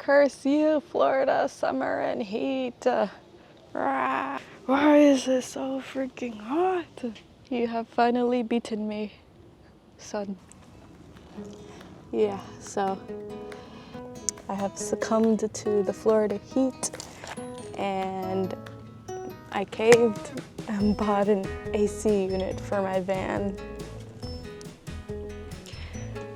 Curse you, Florida summer and heat. Why is it so freaking hot? You have finally beaten me, son. Yeah, so I have succumbed to the Florida heat and I caved and bought an AC unit for my van.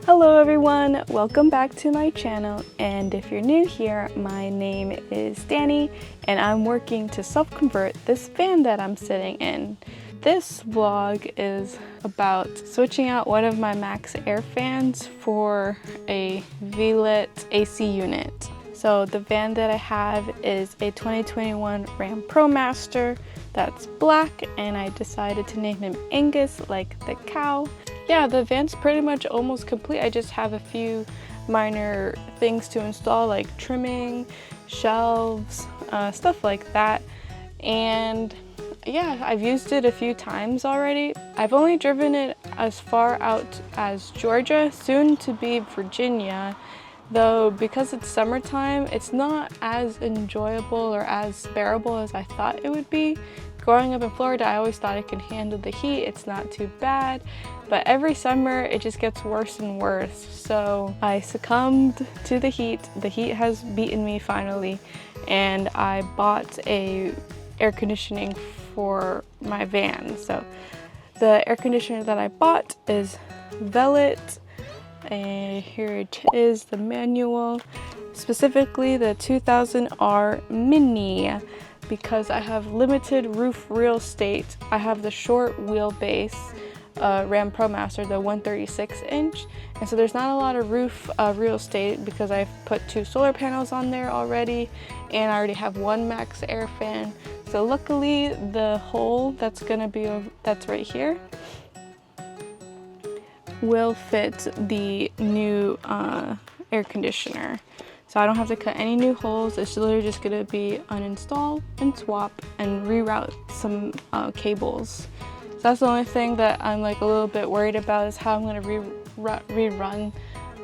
Hello everyone, welcome back to my channel, and if you're new here, my name is Dani and I'm working to self-convert this van that I'm sitting in. This vlog is about switching out one of my Maxxair fans for a Velit AC unit. So the van that I have is a 2021 Ram ProMaster that's black, and I decided to name him Angus, like the cow. Yeah, the van's pretty much almost complete. I just have a few minor things to install, like trimming, shelves, stuff like that. And yeah, I've used it a few times already. I've only driven it as far out as Georgia, soon to be Virginia. Though because it's summertime, it's not as enjoyable or as bearable as I thought it would be. Growing up in Florida, I always thought I could handle the heat. It's not too bad. But every summer, it just gets worse and worse. So I succumbed to the heat. The heat has beaten me finally. And I bought a air conditioning for my van. So the air conditioner that I bought is Velit. And here it is, the manual, specifically the 2000R Mini, because I have limited roof real estate. I have the short wheelbase Ram ProMaster, the 136 inch, and so there's not a lot of roof real estate because I've put 2 solar panels on there already, and I already have one Maxxair fan. So luckily the hole that's right here will fit the new air conditioner. So I don't have to cut any new holes. It's literally just gonna be uninstall and swap and reroute some cables. So that's the only thing that I'm like a little bit worried about, is how I'm gonna rerun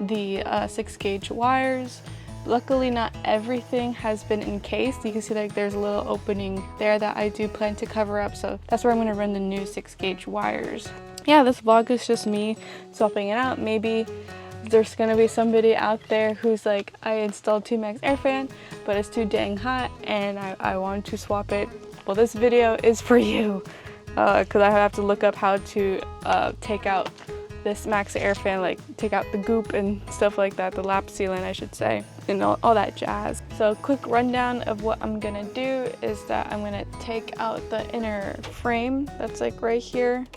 the 6-gauge wires. Luckily not everything has been encased. You can see like there's a little opening there that I do plan to cover up. So that's where I'm gonna run the new 6-gauge wires. Yeah, this vlog is just me swapping it out. Maybe there's gonna be somebody out there who's like, I installed 2 Maxxair fan, but it's too dang hot and I want to swap it. Well, this video is for you, because I have to look up how to take out this Maxxair fan, like take out the goop and stuff like that, the lap sealant I should say, and all that jazz. So quick rundown of what I'm gonna do is that I'm gonna take out the inner frame that's like right here.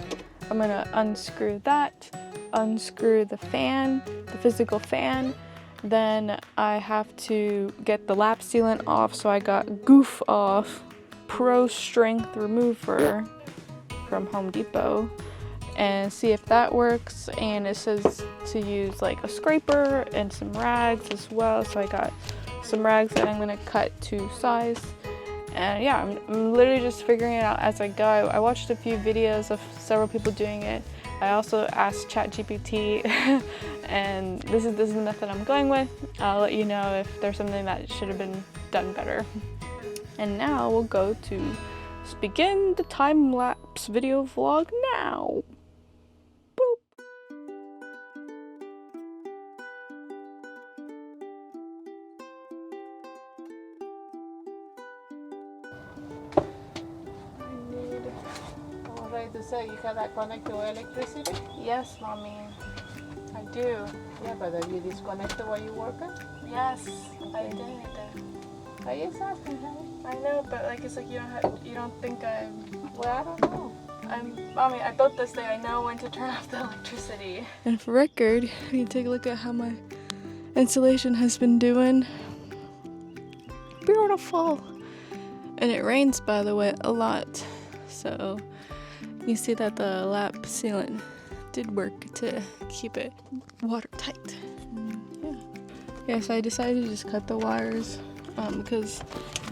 I'm gonna unscrew that, unscrew the fan, the physical fan. Then I have to get the lap sealant off. So I got Goof Off Pro Strength Remover from Home Depot, and see if that works. And it says to use like a scraper and some rags as well. So I got some rags that I'm gonna cut to size. And yeah, I'm literally just figuring it out as I go. I watched a few videos of several people doing it. I also asked ChatGPT, and this is the method I'm going with. I'll let you know if there's something that should have been done better. And now we'll go to begin the time-lapse video vlog now. To say you have that connected to electricity? Yes, mommy, I do. Yeah, but have you disconnected while you working? Yes, I did. I just asking, honey. I know, but like it's like you don't think I'm. Well, I don't know. Mommy, I built this thing. I know when to turn off the electricity. And for record, you take a look at how my insulation has been doing. Beautiful. And it rains, by the way, a lot. So you see that the lap sealant did work to keep it watertight. Yeah, so I decided to just cut the wires because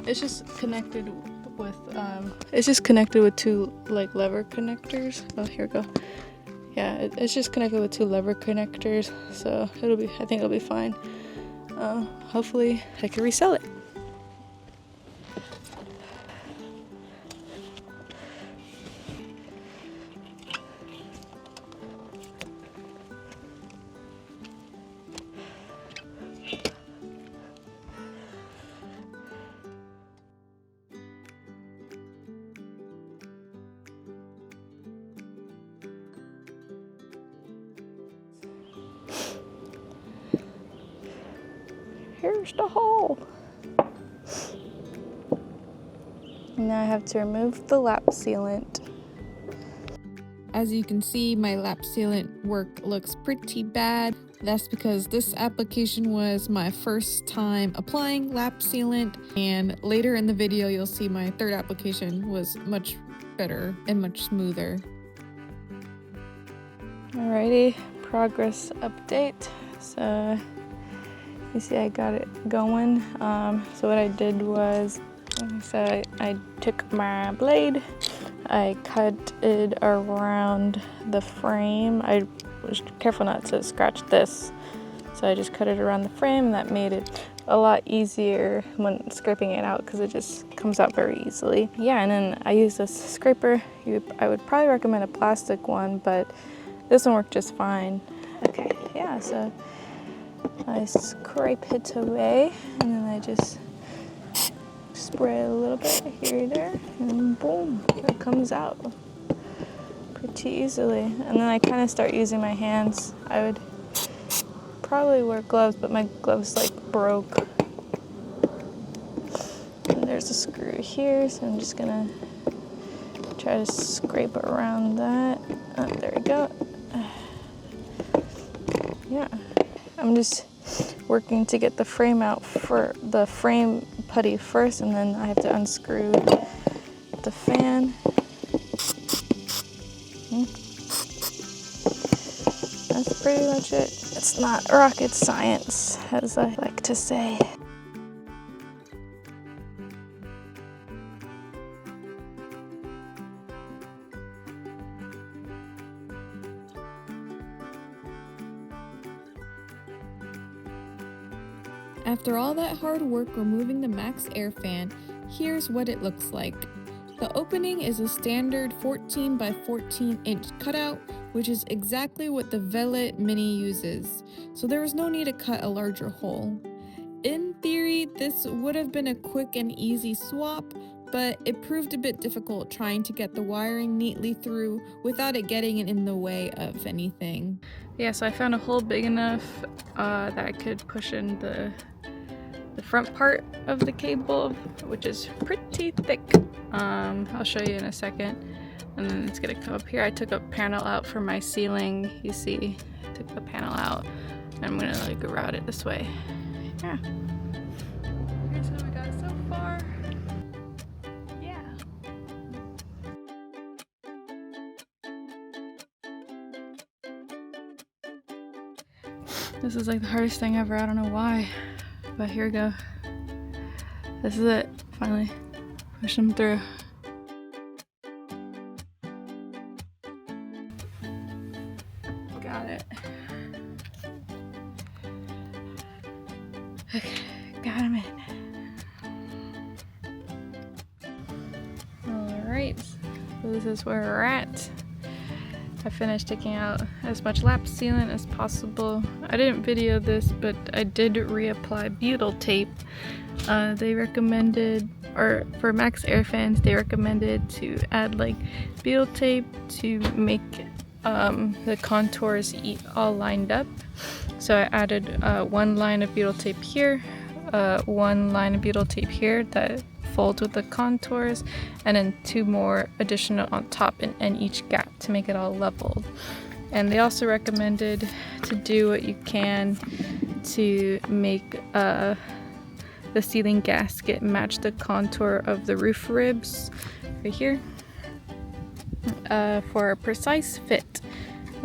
it's just connected with 2 like lever connectors. Oh, here we go. Yeah, it's just connected with 2 lever connectors, so I think it'll be fine. hopefully I can resell it. Here's the hole. Now I have to remove the lap sealant. As you can see, my lap sealant work looks pretty bad. That's because this application was my first time applying lap sealant, and later in the video you'll see my third application was much better and much smoother. Alrighty, progress update. So you see I got it going. So what I did was, I took my blade, I cut it around the frame. I was careful not to scratch this, so I just cut it around the frame, and that made it a lot easier when scraping it out because it just comes out very easily. Yeah, and then I used this scraper. I would probably recommend a plastic one, but this one worked just fine. Okay, yeah, so I scrape it away, and then I just spread a little bit here and there, and boom, it comes out pretty easily. And then I kind of start using my hands. I would probably wear gloves, but my gloves like broke. And there's a screw here, so I'm just gonna try to scrape around that. Oh, there we go. Yeah, I'm just working to get the frame out for the frame putty first, and then I have to unscrew the fan. That's pretty much it. It's not rocket science, as I like to say. After all that hard work removing the Maxxair Fan, here's what it looks like. The opening is a standard 14 by 14 inch cutout, which is exactly what the Velit Mini uses, so there was no need to cut a larger hole. In theory, this would have been a quick and easy swap, but it proved a bit difficult trying to get the wiring neatly through without it getting in the way of anything. Yeah, so I found a hole big enough that I could push in the front part of the cable, which is pretty thick. I'll show you in a second. And then it's gonna come up here. I took a panel out for my ceiling. You see, I took the panel out, and I'm gonna like route it this way. Yeah. Here's what we got so far. Yeah. This is like the hardest thing ever. I don't know why, but here we go. This is it. Finally, push them through. Got it. Okay, got him in. Alright, so this is where we're at. I finished taking out as much lap sealant as possible. I didn't video this, but I did reapply butyl tape. They recommended, or for Maxxair fans, they recommended to add like butyl tape to make the contours all lined up. So I added one line of butyl tape here, one line of butyl tape here that folds with the contours, and then two more additional on top in each gap to make it all leveled. And they also recommended to do what you can to make the ceiling gasket match the contour of the roof ribs right here for a precise fit.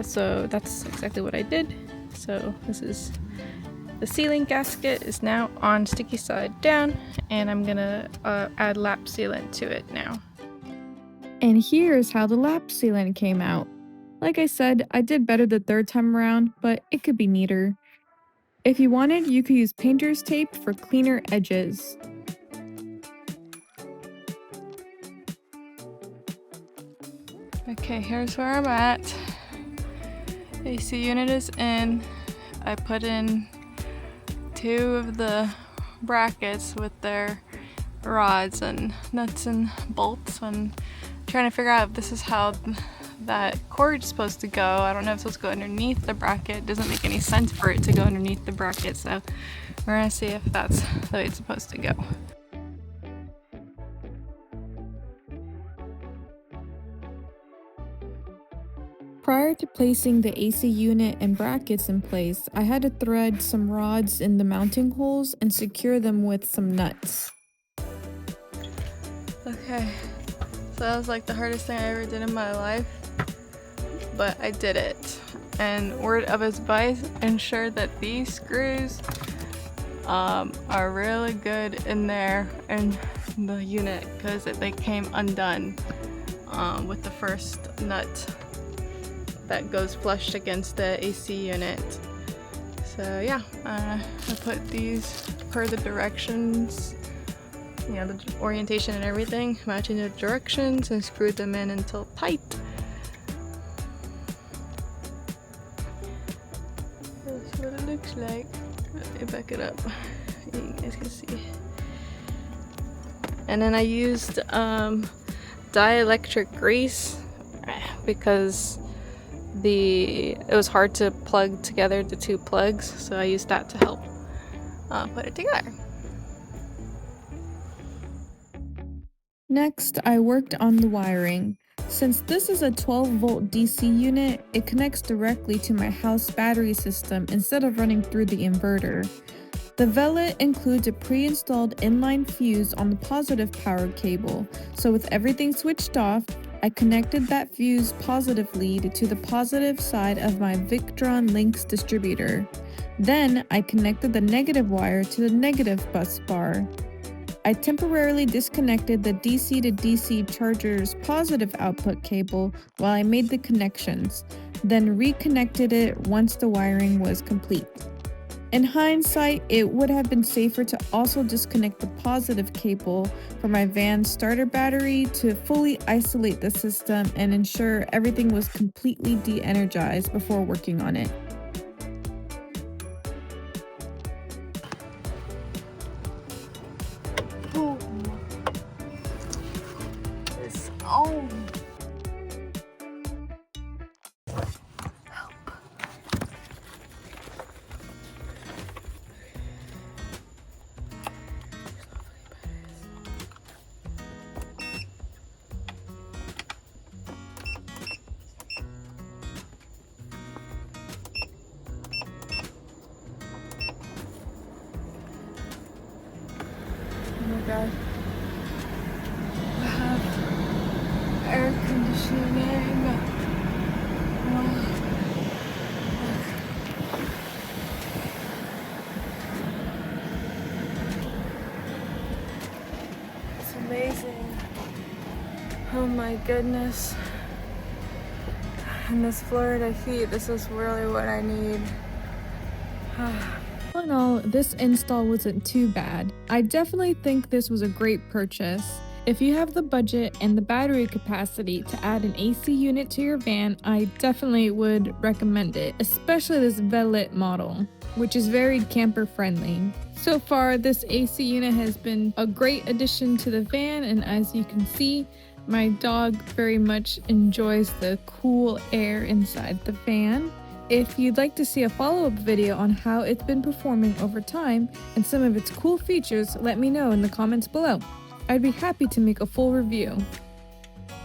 So that's exactly what I did. So this is the ceiling gasket is now on sticky side down, and I'm gonna add lap sealant to it now. And here's how the lap sealant came out. Like I said, I did better the third time around, but it could be neater. If you wanted, you could use painter's tape for cleaner edges. Okay, here's where I'm at. AC unit is in. I put in 2 of the brackets with their rods and nuts and bolts, and trying to figure out if this is how that cord's supposed to go. I don't know if it's supposed to go underneath the bracket. It doesn't make any sense for it to go underneath the bracket, so we're gonna see if that's the way it's supposed to go. Prior to placing the AC unit and brackets in place, I had to thread some rods in the mounting holes and secure them with some nuts. Okay, so that was like the hardest thing I ever did in my life, but I did it. And word of advice, ensure that these screws are really good in there in the unit, because they came undone with the first nut that goes flushed against the AC unit. So yeah, I put these per the directions, you know, the orientation and everything, matching the directions, and screwed them in until tight. That's what it looks like. Let me back it up, you guys can see. And then I used dielectric grease because it was hard to plug together the 2 plugs, so I used that to help put it together. Next, I worked on the wiring. Since this is a 12-volt DC unit, it connects directly to my house battery system instead of running through the inverter. The Velit includes a pre-installed inline fuse on the positive power cable, so with everything switched off, I connected that fuse positive lead to the positive side of my Victron Lynx distributor. Then I connected the negative wire to the negative bus bar. I temporarily disconnected the DC to DC charger's positive output cable while I made the connections, then reconnected it once the wiring was complete. In hindsight, it would have been safer to also disconnect the positive cable from my van's starter battery to fully isolate the system and ensure everything was completely de-energized before working on it. Boom. It's on. Oh my god. We have air conditioning. Oh, it's amazing. Oh my goodness. And this Florida heat, this is really what I need. All in all, this install wasn't too bad. I definitely think this was a great purchase. If you have the budget and the battery capacity to add an AC unit to your van, I definitely would recommend it, especially this Velit model, which is very camper friendly. So far, this AC unit has been a great addition to the van, and as you can see, my dog very much enjoys the cool air inside the van. If you'd like to see a follow-up video on how it's been performing over time and some of its cool features, let me know in the comments below. I'd be happy to make a full review.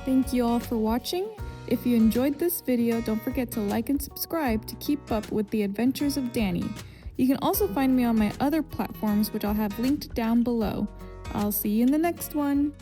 Thank you all for watching. If you enjoyed this video, don't forget to like and subscribe to keep up with the adventures of Dani. You can also find me on my other platforms, which I'll have linked down below. I'll see you in the next one.